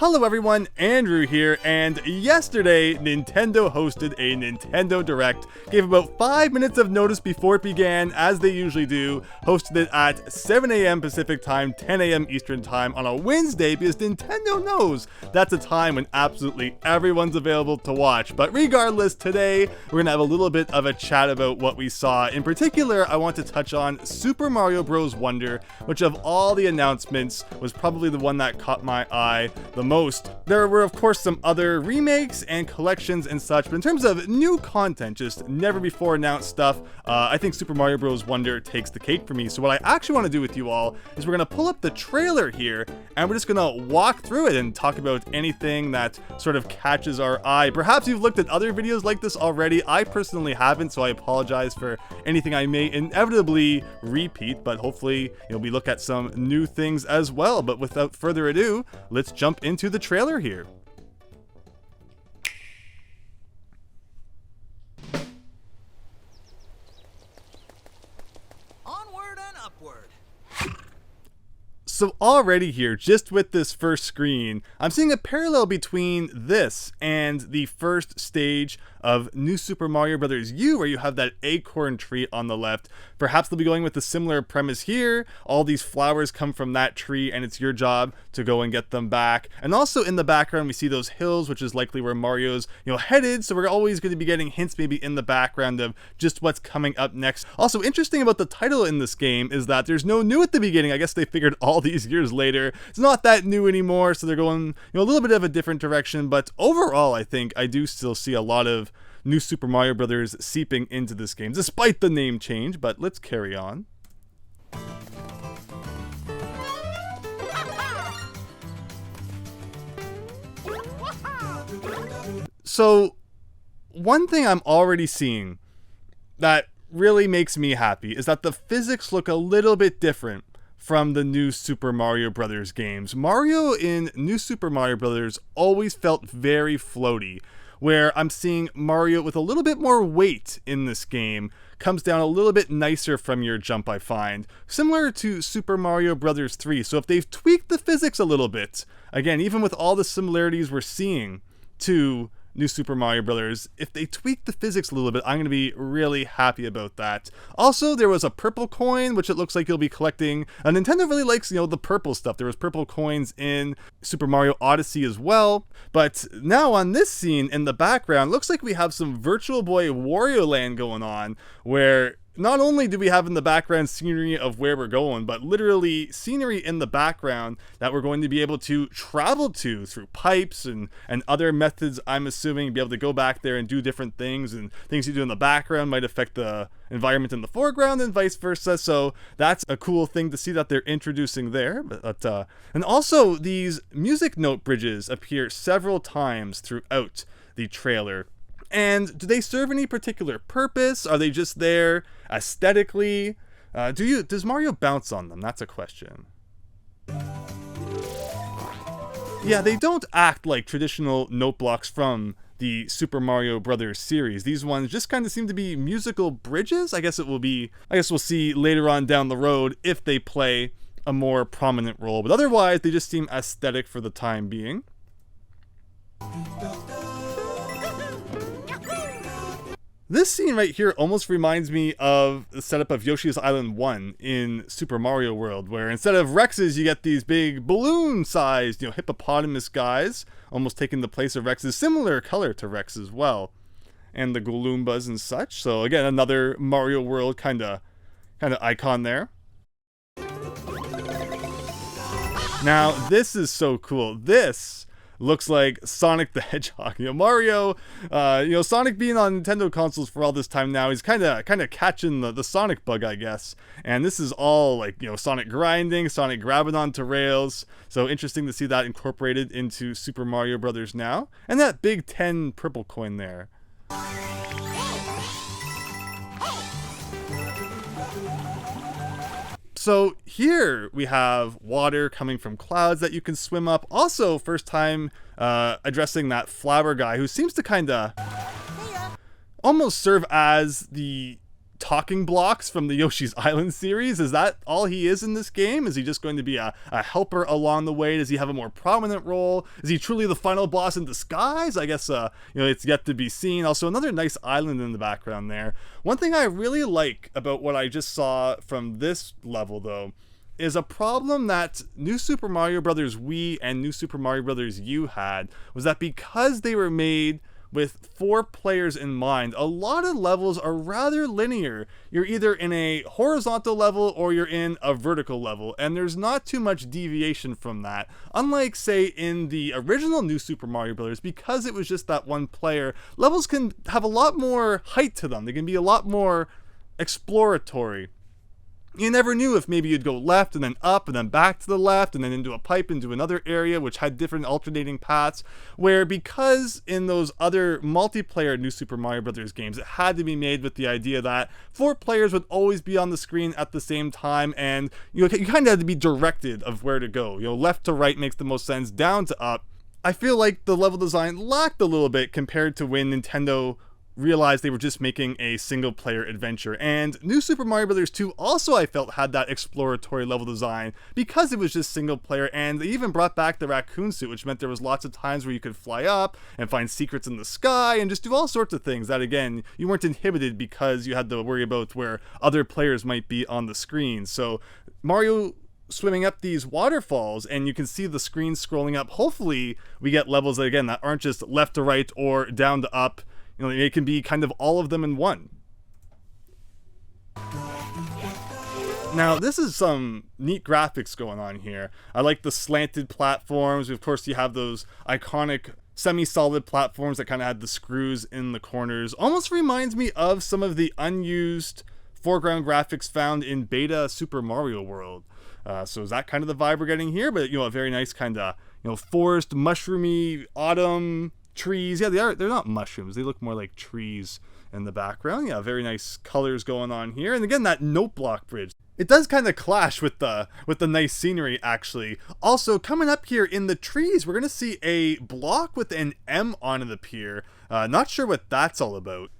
Hello everyone, Andrew here, and yesterday Nintendo hosted a Nintendo Direct, gave about 5 minutes of notice before it began, as they usually do, hosted it at 7 AM Pacific time, 10 AM Eastern time on a Wednesday, because Nintendo knows that's a time when absolutely everyone's available to watch. But regardless, today we're gonna have a little bit of a chat about what we saw. In particular, I want to touch on Super Mario Bros. Wonder, which of all the announcements was probably the one that caught my eye the most. There were of course some other remakes and collections and such, but in terms of new content, just never before announced stuff, I think Super Mario Bros. Wonder takes the cake for me. So what I actually want to do with you all is we're going to pull up the trailer here and we're just going to walk through it and talk about anything that sort of catches our eye. Perhaps you've looked at other videos like this already. I personally haven't, so I apologize for anything I may inevitably repeat, but hopefully we look at some new things as well. But without further ado, let's jump into the trailer here. Onward and upward. So already here, just with this first screen, I'm seeing a parallel between this and the first stage of New Super Mario Bros. U, where you have that acorn tree on the left. Perhaps they'll be going with a similar premise here. All these flowers come from that tree and it's your job to go and get them back. And also in the background we see those hills, which is likely where Mario's headed, so we're always going to be getting hints maybe in the background of just what's coming up next. Also interesting about the title in this game is that there's no new at the beginning. I guess they figured all these years later it's not that new anymore, so they're going a little bit of a different direction. But overall I think I do still see a lot of New Super Mario Bros. Seeping into this game, despite the name change. But let's carry on. So, one thing I'm already seeing that really makes me happy is that the physics look a little bit different from the new Super Mario Bros. Games. Mario in New Super Mario Bros. Always felt very floaty, where I'm seeing Mario with a little bit more weight in this game, comes down a little bit nicer from your jump, I find. Similar to Super Mario Bros. 3, so if they've tweaked the physics a little bit, again, even with all the similarities we're seeing to New Super Mario Bros., if they tweak the physics a little bit, I'm going to be really happy about that. Also, there was a purple coin, which it looks like you'll be collecting. Nintendo really likes, the purple stuff. There was purple coins in Super Mario Odyssey as well. But now on this scene in the background, looks like we have some Virtual Boy Wario Land going on, where not only do we have in the background scenery of where we're going, but literally scenery in the background that we're going to be able to travel to through pipes and other methods, I'm assuming, be able to go back there and do different things, and things you do in the background might affect the environment in the foreground and vice versa. So that's a cool thing to see that they're introducing there. And also these music note bridges appear several times throughout the trailer. And do they serve any particular purpose? Are they just there aesthetically? Does Mario bounce on them? That's a question. Yeah, they don't act like traditional note blocks from the Super Mario Brothers series. These ones just kind of seem to be musical bridges. I guess we'll see later on down the road if they play a more prominent role. But otherwise, they just seem aesthetic for the time being. This scene right here almost reminds me of the setup of Yoshi's Island 1 in Super Mario World, where instead of Rexes, you get these big balloon-sized, hippopotamus guys, almost taking the place of Rexes. Similar color to Rex as well, and the Goombas and such. So again, another Mario World kind of icon there. Now, this is so cool. This looks like Sonic the Hedgehog. Mario, Sonic being on Nintendo consoles for all this time now, he's kind of catching the Sonic bug, I guess. And this is all like, Sonic grinding, Sonic grabbing onto rails. So interesting to see that incorporated into Super Mario Brothers now. And that big 10 purple coin there. So here we have water coming from clouds that you can swim up. Also, first time addressing that flower guy who seems to kind of almost serve as the talking blocks from the Yoshi's Island series. Is that all he is in this game? Is he just going to be a helper along the way? Does he have a more prominent role? Is he truly the final boss in disguise? I guess, it's yet to be seen. Also, another nice island in the background there. One thing I really like about what I just saw from this level, though, is a problem that New Super Mario Bros. Wii and New Super Mario Bros. U had, was that because they were made with 4 players in mind, a lot of levels are rather linear. You're either in a horizontal level or you're in a vertical level, and there's not too much deviation from that. Unlike, say, in the original New Super Mario Bros., because it was just that one player, levels can have a lot more height to them. They can be a lot more exploratory. You never knew if maybe you'd go left and then up and then back to the left and then into a pipe into another area which had different alternating paths, where because in those other multiplayer New Super Mario Bros. Games it had to be made with the idea that 4 players would always be on the screen at the same time, and you kind of had to be directed of where to go. Left to right makes the most sense, down to up. I feel like the level design lacked a little bit compared to when Nintendo realized they were just making a single player adventure. And New Super Mario Bros. 2 also, I felt, had that exploratory level design because it was just single player, and they even brought back the raccoon suit, which meant there was lots of times where you could fly up and find secrets in the sky and just do all sorts of things that, again, you weren't inhibited because you had to worry about where other players might be on the screen. So Mario swimming up these waterfalls, and you can see the screen scrolling up. Hopefully we get levels that, again, that aren't just left to right or down to up. It can be kind of all of them in one. Now, this is some neat graphics going on here. I like the slanted platforms. Of course, you have those iconic semi-solid platforms that kind of had the screws in the corners. Almost reminds me of some of the unused foreground graphics found in beta Super Mario World. So is that kind of the vibe we're getting here? But, a very nice kind of, forest, mushroomy, autumn trees. Yeah, they're not mushrooms. They look more like trees in the background. Yeah, very nice colors going on here. And again, that note block bridge. It does kind of clash with the nice scenery, actually. Also, coming up here in the trees, we're going to see a block with an M on it appear. Not sure what that's all about.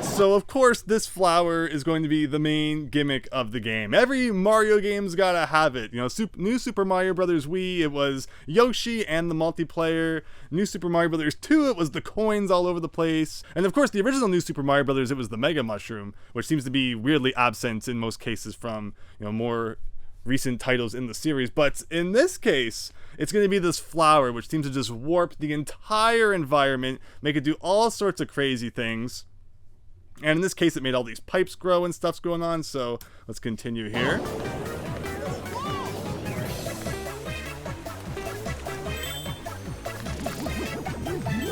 So, of course, this flower is going to be the main gimmick of the game. Every Mario game's gotta have it. New Super Mario Bros. Wii, it was Yoshi and the multiplayer. New Super Mario Bros. 2, it was the coins all over the place. And, of course, the original New Super Mario Bros., it was the Mega Mushroom, which seems to be weirdly absent in most cases from, more recent titles in the series. But in this case, it's going to be this flower, which seems to just warp the entire environment, make it do all sorts of crazy things. And in this case, it made all these pipes grow and stuff's going on, so let's continue here.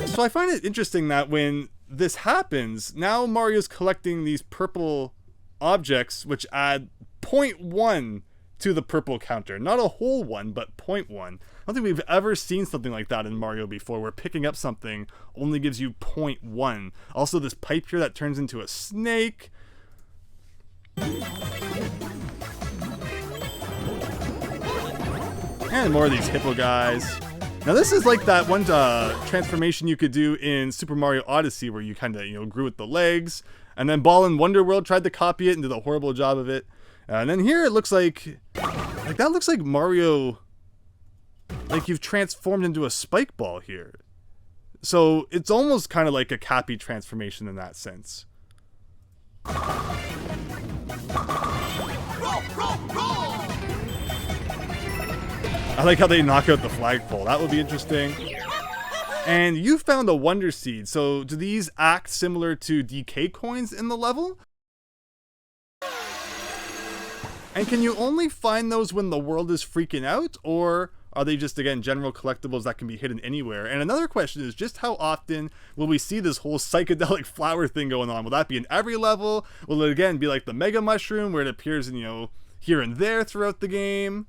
So I find it interesting that when this happens, now Mario's collecting these purple objects, which add 0.1 to the purple counter. Not a whole one, but 0.1. I don't think we've ever seen something like that in Mario before, where picking up something only gives you 0.1. Also, this pipe here that turns into a snake. And more of these hippo guys. Now this is like that one transformation you could do in Super Mario Odyssey, where you kind of, grew with the legs. And then Ball and Wonder World tried to copy it and did a horrible job of it. And then here it looks like that looks like Mario, like you've transformed into a spike ball here. So it's almost kind of like a Cappy transformation in that sense. Roll, roll, roll! I like how they knock out the flagpole. That would be interesting. And you found a Wonder Seed. So do these act similar to DK coins in the level? And can you only find those when the world is freaking out? Or are they just, again, general collectibles that can be hidden anywhere? And another question is just how often will we see this whole psychedelic flower thing going on? Will that be in every level? Will it, again, be like the Mega Mushroom where it appears in, here and there throughout the game?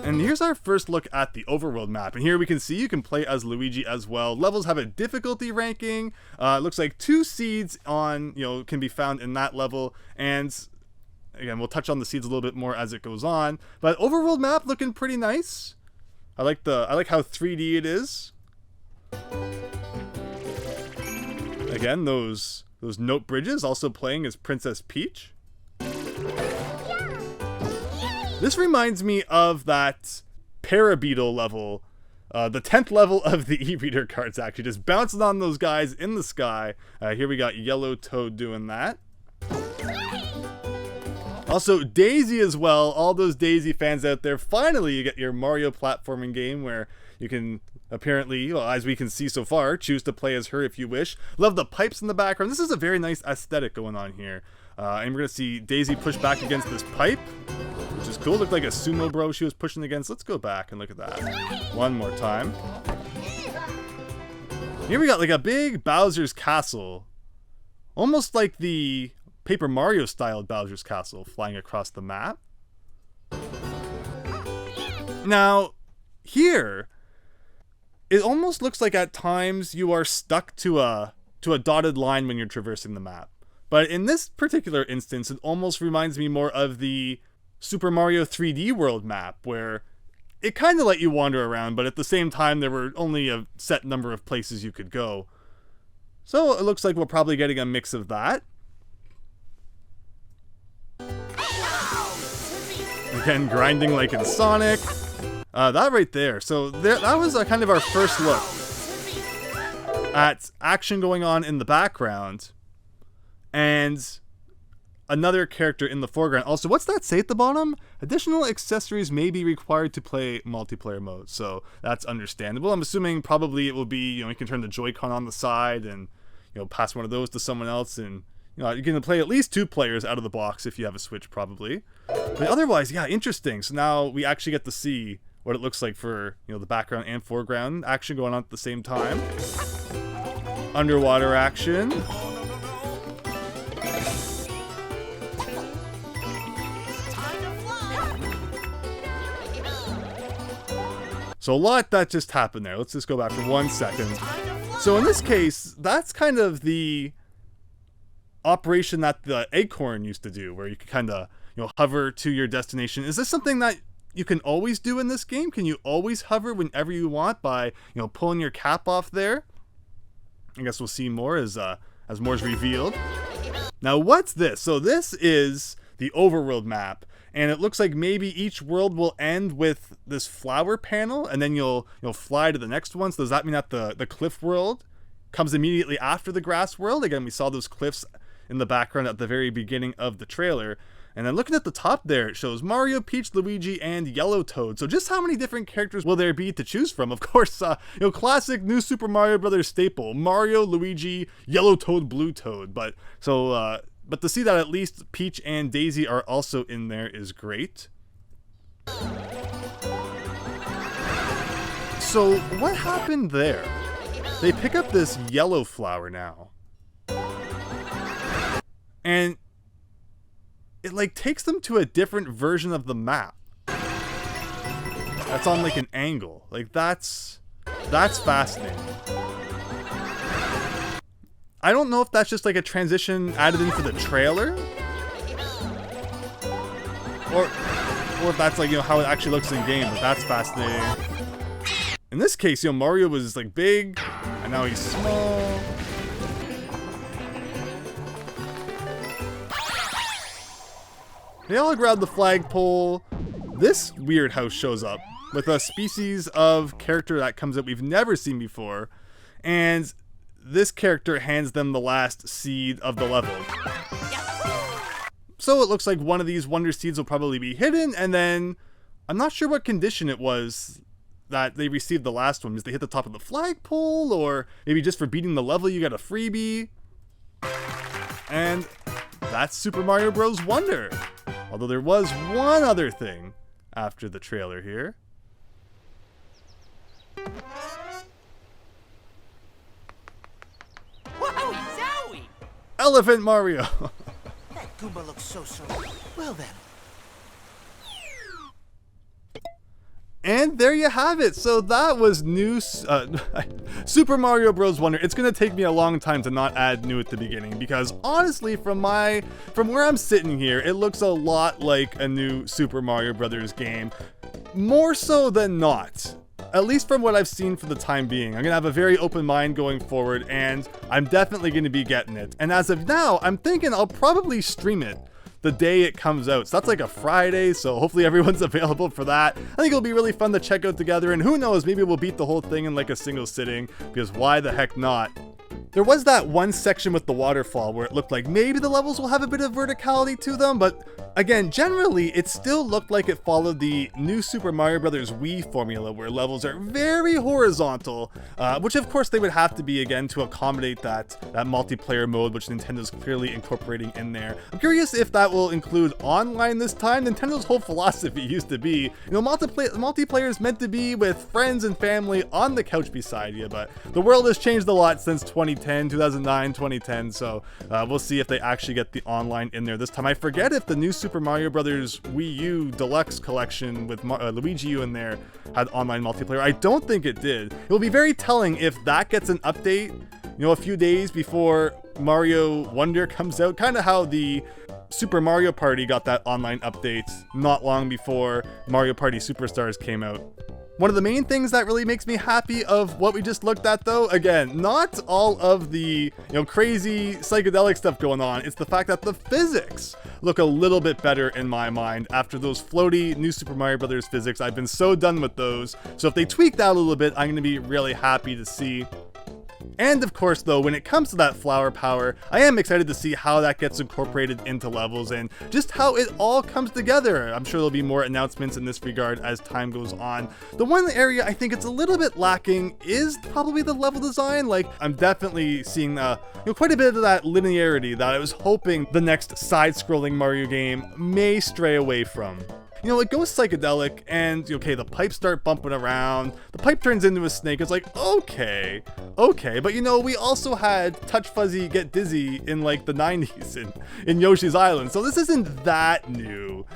And And here's our first look at the overworld map. And here we can see you can play as Luigi as well. Levels have a difficulty ranking. It looks like 2 seeds on, can be found in that level. And again, we'll touch on the seeds a little bit more as it goes on. But overworld map looking pretty nice. I like how 3D it is. Again, those note bridges also playing as Princess Peach. This reminds me of that Parabeetle level, the 10th level of the e-reader cards, actually, just bouncing on those guys in the sky. Here we got Yellow Toad doing that. Also, Daisy as well. All those Daisy fans out there, finally you get your Mario platforming game where you can apparently, well, as we can see so far, choose to play as her if you wish. Love the pipes in the background. This is a very nice aesthetic going on here. And we're going to see Daisy push back against this pipe, which is cool. Looked like a sumo bro she was pushing against. Let's go back and look at that one more time. Here we got like a big Bowser's Castle. Almost like the Paper Mario style Bowser's Castle flying across the map. Now, here, it almost looks like at times you are stuck to a dotted line when you're traversing the map. But in this particular instance, it almost reminds me more of the Super Mario 3D World map, where it kind of let you wander around, but at the same time, there were only a set number of places you could go. So it looks like we're probably getting a mix of that. Again, grinding like in Sonic. That right there. So that was kind of our first look at action going on in the background. And another character in the foreground. Also, what's that say at the bottom? Additional accessories may be required to play multiplayer mode. So that's understandable. I'm assuming probably it will be, you can turn the Joy-Con on the side and, pass one of those to someone else. And, you're going to play at least 2 players out of the box if you have a Switch, probably. But otherwise, yeah, interesting. So now we actually get to see what it looks like for, the background and foreground action going on at the same time. Underwater action. So a lot that just happened there. Let's just go back for 1 second. So in this case, that's kind of the operation that the Acorn used to do, where you could kind of, hover to your destination. Is this something that you can always do in this game? Can you always hover whenever you want by, pulling your cap off there? I guess we'll see more as more is revealed. Now, what's this? So this is the Overworld map. And it looks like maybe each world will end with this flower panel, and then you'll fly to the next one. So does that mean that the cliff world comes immediately after the grass world? Again, we saw those cliffs in the background at the very beginning of the trailer. And then looking at the top there, it shows Mario, Peach, Luigi, and Yellow Toad. So just how many different characters will there be to choose from? Of course, classic new Super Mario Brothers staple: Mario, Luigi, Yellow Toad, Blue Toad. But to see that at least Peach and Daisy are also in there is great. So what happened there? They pick up this yellow flower now. And it takes them to a different version of the map. That's on an angle. That's fascinating. I don't know if that's just a transition added in for the trailer, or if that's how it actually looks in game. But that's fascinating. In this case, Mario was big, and now he's small. They all grab the flagpole. This weird house shows up with a species of character that comes up we've never seen before, and this character hands them the last seed of the level. So it looks like one of these wonder seeds will probably be hidden, and then I'm not sure what condition it was that they received the last one. Did they hit the top of the flagpole, or maybe just for beating the level you got a freebie? And that's Super Mario Bros. Wonder. Although there was one other thing after the trailer here. Wowie zowie! Elephant Mario! That Goomba looks so. Well then. And there you have it. So that was new Super Mario Bros. Wonder. It's gonna take me a long time to not add new at the beginning, because honestly, from where I'm sitting here, it looks a lot like a new Super Mario Brothers game, more so than not. At least from what I've seen for the time being. I'm gonna have a very open mind going forward, and I'm definitely gonna be getting it. And as of now, I'm thinking I'll probably stream it the day it comes out. So that's like a Friday, so hopefully everyone's available for that. I think it'll be really fun to check out together, and who knows, maybe we'll beat the whole thing in like a single sitting, because why the heck not? There was that one section with the waterfall where it looked like maybe the levels will have a bit of verticality to them, but again, generally, it still looked like it followed the new Super Mario Bros. Wii formula, where levels are very horizontal, which of course they would have to be again to accommodate that multiplayer mode, which Nintendo's clearly incorporating in there. I'm curious if that will include online this time. Nintendo's whole philosophy used to be, multiplayer is meant to be with friends and family on the couch beside you, but the world has changed a lot since 2009, 2010, so we'll see if they actually get the online in there this time. I forget if the new Super Mario Bros. Wii U Deluxe Collection with Luigi U in there had online multiplayer. I don't think it did. It will be very telling if that gets an update, a few days before Mario Wonder comes out, kind of how the Super Mario Party got that online update not long before Mario Party Superstars came out. One of the main things that really makes me happy of what we just looked at, though, again, not all of the crazy psychedelic stuff going on, it's the fact that the physics look a little bit better in my mind after those floaty new Super Mario Brothers physics. I've been so done with those, so if they tweak that a little bit, I'm going to be really happy to see. And of course, though, when it comes to that flower power, I am excited to see how that gets incorporated into levels and just how it all comes together. I'm sure there'll be more announcements in this regard as time goes on. The one area I think it's a little bit lacking is probably the level design. Like, I'm definitely seeing quite a bit of that linearity that I was hoping the next side-scrolling Mario game may stray away from. It goes psychedelic, and okay, the pipes start bumping around, the pipe turns into a snake. It's like, okay, but we also had Touch Fuzzy Get Dizzy in like the 90s in Yoshi's Island, so this isn't that new.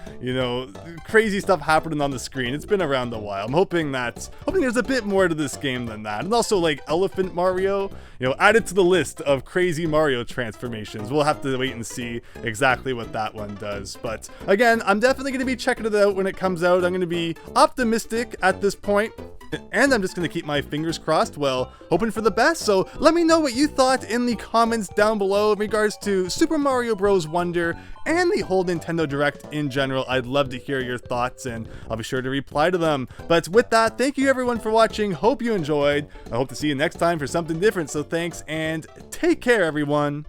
Crazy stuff happening on the screen. It's been around a while. I'm hoping there's a bit more to this game than that. And also, like, Elephant Mario, added to the list of crazy Mario transformations. We'll have to wait and see exactly what that one does. But again, I'm definitely going to be checking it out when it comes out. I'm going to be optimistic at this point, and I'm just going to keep my fingers crossed, hoping for the best. So let me know what you thought in the comments down below in regards to Super Mario Bros. Wonder and the whole Nintendo Direct in general. I'd love to hear your thoughts, and I'll be sure to reply to them. But with that, thank you everyone for watching. Hope you enjoyed. I hope to see you next time for something different. So thanks, and take care, everyone.